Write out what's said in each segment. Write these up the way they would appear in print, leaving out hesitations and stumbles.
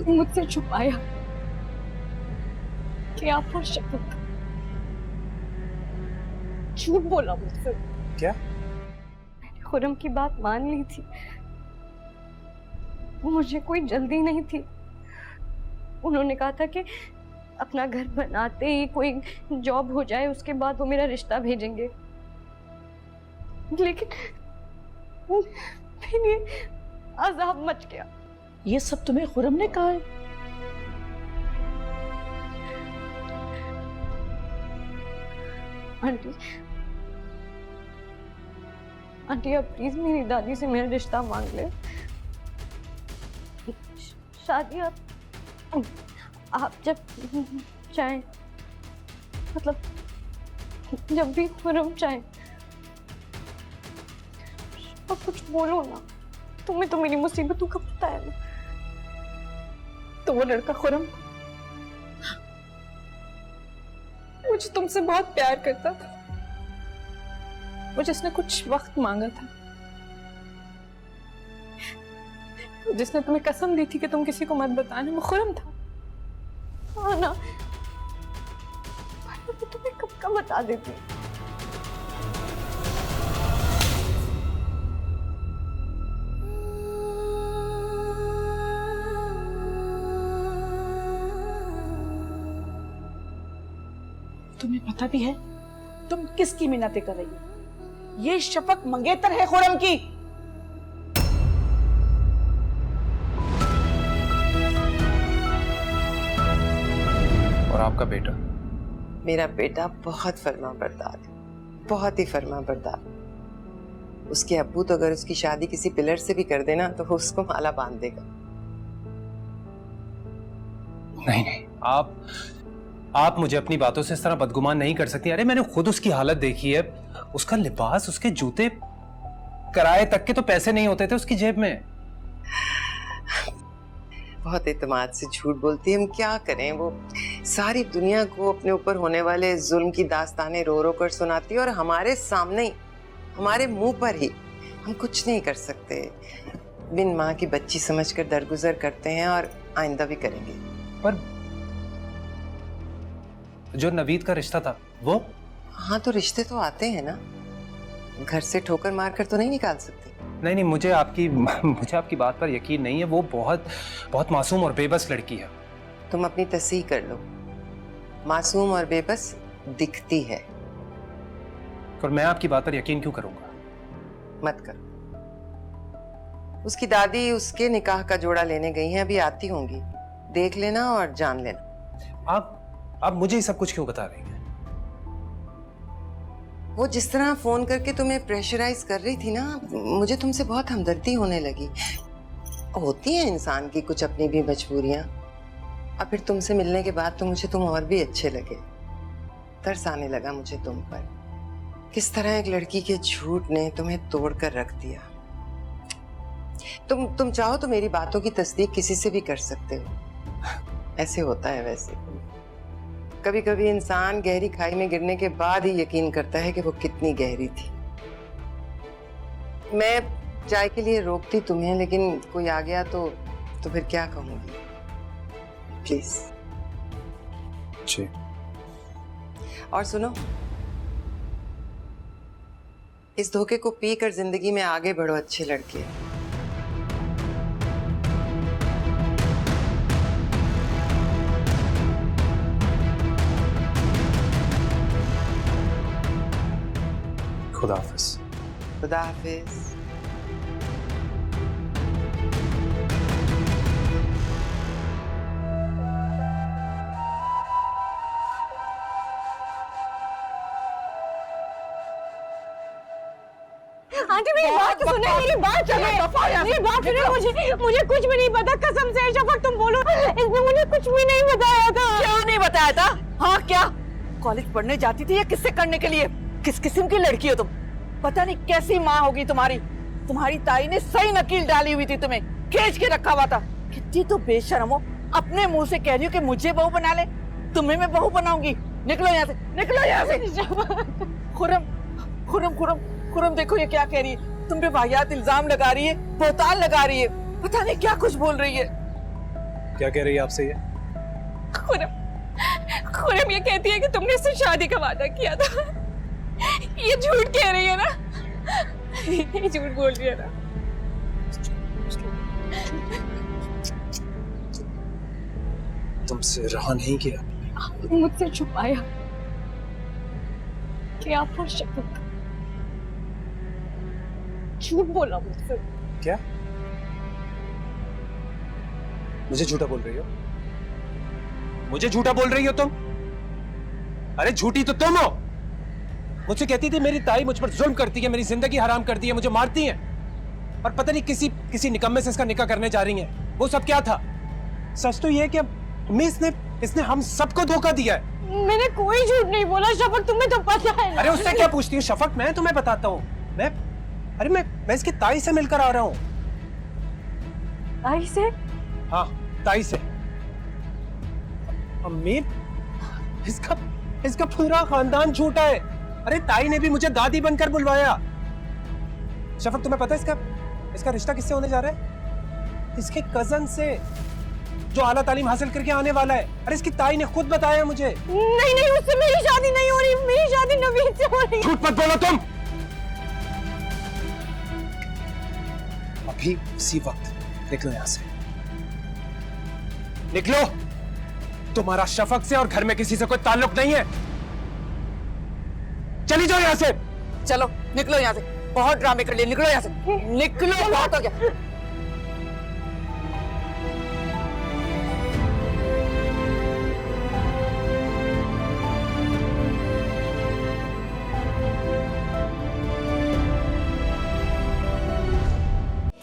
मुझसे छुपाया कि आप और शफक झूठ बोला मुझसे। क्या? मैंने खुरम की बात मान ली थी। मुझे कोई जल्दी नहीं थी। उन्होंने कहा था कि अपना घर बनाते ही कोई जॉब हो जाए उसके बाद वो मेरा रिश्ता भेजेंगे, लेकिन फिर ये अजाब मच गया। ये सब तुम्हें खुरम ने कहा है? आंटी, आंटी आप प्लीज मेरी दादी से मेरा रिश्ता मांग ले। शादी आप जब चाहें, मतलब जब भी खुरम चाहें। अब कुछ बोलो ना, तुम्हें तो मेरी मुसीबतों का पता है ना। तो वो लड़का खुरम मुझे तुमसे बहुत प्यार करता था, वो जिसने कुछ वक्त मांगा था, जिसने तुम्हें कसम दी थी कि तुम किसी को मत बताना, वो खुरम था। हाँ ना, मैं तुम्हें कब का बता देती। तुम्हें पता भी है तुम किसकी मिन्नतें कर रही हो? ये शफक मंगेतर है खुरम की। और आपका बेटा? मेरा बेटा बहुत फर्मा बरदार है, बहुत ही फर्मा बरदार। उसके अब्बू तो अगर उसकी शादी किसी पिलर से भी कर देना तो वो उसको माला बांध देगा। नहीं नहीं, आप मुझे अपनी बातों से इस तरह बदगुमान नहीं कर सकती। अरे मैंने खुद उसकी हालत देखी है, उसका लिबास, उसके जूते, किराए तक के तो पैसे नहीं होते थे उसकी जेब में। बहुत एतमाद से झूठ बोलती है, हम क्या करें। वो सारी दुनिया को अपने ऊपर होने वाले जुल्म की दास्तानें रो रो कर सुनाती है और हमारे सामने ही, हमारे मुंह पर ही हम कुछ नहीं कर सकते। बिन माँ की बच्ची समझकर दरगुजर करते हैं और आइंदा भी करेंगे। पर जो नवीद का रिश्ता था वो? हाँ तो रिश्ते तो आते हैं ना, घर से ठोकर मार कर तो नहीं निकाल सकते। नहीं, मुझे आपकी बात पर यकीन नहीं है। वो बहुत मासूम और बेबस लड़की है। तुम अपनी तस्हीह कर लो, मासूम और बेबस दिखती है। और मैं आपकी बात पर यकीन क्यों करूंगा? मत करो। उसकी दादी उसके निकाह का जोड़ा लेने गई हैं, अभी आती होंगी, देख लेना और जान लेना। आप मुझे ही सब कुछ क्यों बता रही हैं? वो जिस तरह फोन करके तुम्हें प्रेशराइज कर रही थी ना, मुझे तुमसे बहुत हमदर्दी होने लगी। होती है इंसान की कुछ अपनी भी मजबूरियां। और फिर तुमसे मिलने के बाद तो मुझे तुम और भी अच्छे लगे। तरस आने लगा मुझे तुम पर। किस तरह एक लड़की के झूठ ने तुम्हें तोड़ कर रख दिया। तुम चाहो तो मेरी बातों की तस्दीक किसी से भी कर सकते हो। ऐसे होता है वैसे। कभी कभी इंसान गहरी खाई में गिरने के बाद ही यकीन करता है कि वो कितनी गहरी थी। मैं चाय के लिए रोकती तुम्हें, लेकिन कोई आ गया तो फिर क्या कहूंगी। प्लीज। जी। और सुनो, इस धोखे को पीकर जिंदगी में आगे बढ़ो अच्छे लड़के। खुदा हाफिज। खुदा हाफिज। आंटी मेरी बात तो सुने, मेरी बात सुने, मेरी बात सुने। मुझे कुछ भी नहीं पता, कसम से शफक तुम बोलो, इसने मुझे कुछ भी नहीं बताया था। क्या नहीं बताया था? हाँ क्या कॉलेज पढ़ने जाती थी या किससे करने के लिए? किस किस्म की लड़की हो तुम? पता नहीं कैसी माँ होगी तुम्हारी। तुम्हारी ताई ने सही नकील डाली हुई थी, तुम्हें खींच के रखा हुआ था। कितनी तो बेशर्म हो, अपने मुंह से कह रही हो कि मुझे बहू बना ले। तुम्हें मैं बहू बनाऊंगी। निकलो यहाँ से, निकलो यहाँ से। खुरम खुरम खुरम खुरम, देखो ये क्या कह रही है। तुम पे वाहियात इल्जाम लगा रही है, बोहतान लगा रही है, पता नहीं क्या कुछ बोल रही है। क्या कह रही है आपसे ये? खुरम खुरम ये कहती है कि तुमने इससे शादी का वादा किया था। ये झूठ कह रही है ना, ये झूठ बोल रही है ना। तुमसे रहा नहीं किया। आपने मुझसे छुपाया कि आप और शफक झूठ बोला मुझसे। क्या? मुझे झूठा बोल रही हो? मुझे झूठा बोल रही हो तुम? अरे झूठी तो तुम हो। मुझसे कहती थी मेरी ताई मुझ पर जुल्म करती है, मेरी जिंदगी हराम करती है, मुझे मारती है, और पता नहीं किसी निकम्मे से इसका निकाह करने जा रही हैं। वो सब क्या था? सच तो ये है कि इसने हम सबको धोखा दिया है। मैंने कोई झूठ नहीं बोला शफक, तुम्हें तो पता है ना। अरे उससे क्या पूछती हूँ शफक, मैं तुम्हें बताता हूँ। मैं इसकी ताई से मिलकर आ रहा हूँ। ताई से? हाँ, ताई से। अम्मी, इसका पूरा खानदान झूठा है। अरे ताई ने भी मुझे दादी बनकर बुलवाया। शफक तुम्हें पता है इसका रिश्ता किससे होने जा रहा है? इसके कजन से, जो आला तालीम हासिल करके आने वाला है। अरे इसकी ताई ने खुद बताया मुझे। नहीं, उससे मेरी शादी नहीं हो रही, मेरी शादी नवीन से हो रही। झूठ मत बोलो तुम। अभी उसी वक्त निकलो यहां से, निकलो। तुम्हारा शफक से और घर में किसी से कोई ताल्लुक नहीं है। चली जाओ यहां से। चलो निकलो यहाँ से, बहुत ड्रामे कर लिए, निकलो यहाँ से, निकलो। बहुत हो गया।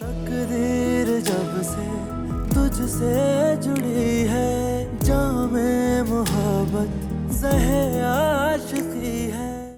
तकदीर जब से तुझसे जुड़ी है, जामे मोहब्बत जहर